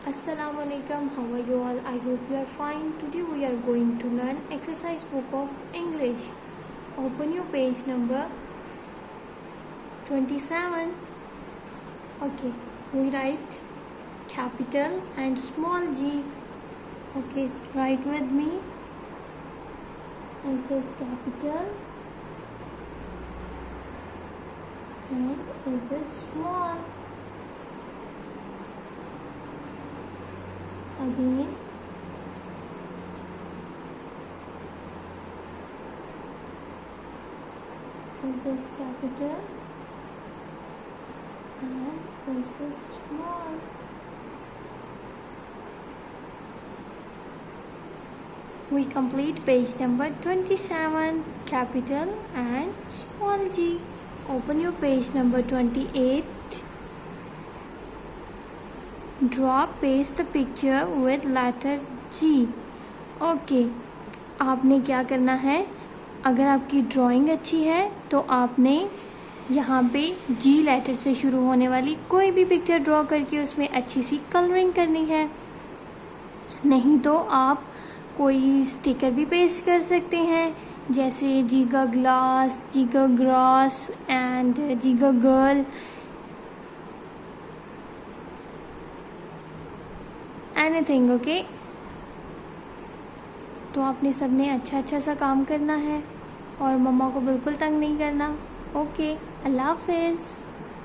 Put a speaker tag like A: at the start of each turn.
A: Assalamualaikum, how are you all? I hope you are fine. Today we are going to learn exercise book of English. Open your page number 27. Okay, we write capital and small g. Okay, write with me. Is this capital and is this small? Again, is this capital and is this small? We complete page number 27, capital and small g. Open your page number 28. Draw paste the picture with letter G. Okay, आपने क्या करना है, अगर आपकी drawing अच्छी है तो आपने यहाँ पे G लेटर से शुरू होने वाली कोई भी पिक्चर ड्रॉ करके उसमें अच्छी सी कलरिंग करनी है। नहीं तो आप कोई स्टिकर भी पेस्ट कर सकते हैं, जैसे जी का ग्लास, जी का ग्रास एंड जी का गर्ल, एनीथिंग। ओके, तो आपने सबने अच्छा अच्छा सा काम करना है और मम्मा को बिल्कुल तंग नहीं करना। ओके, अल्लाह हाफिज़।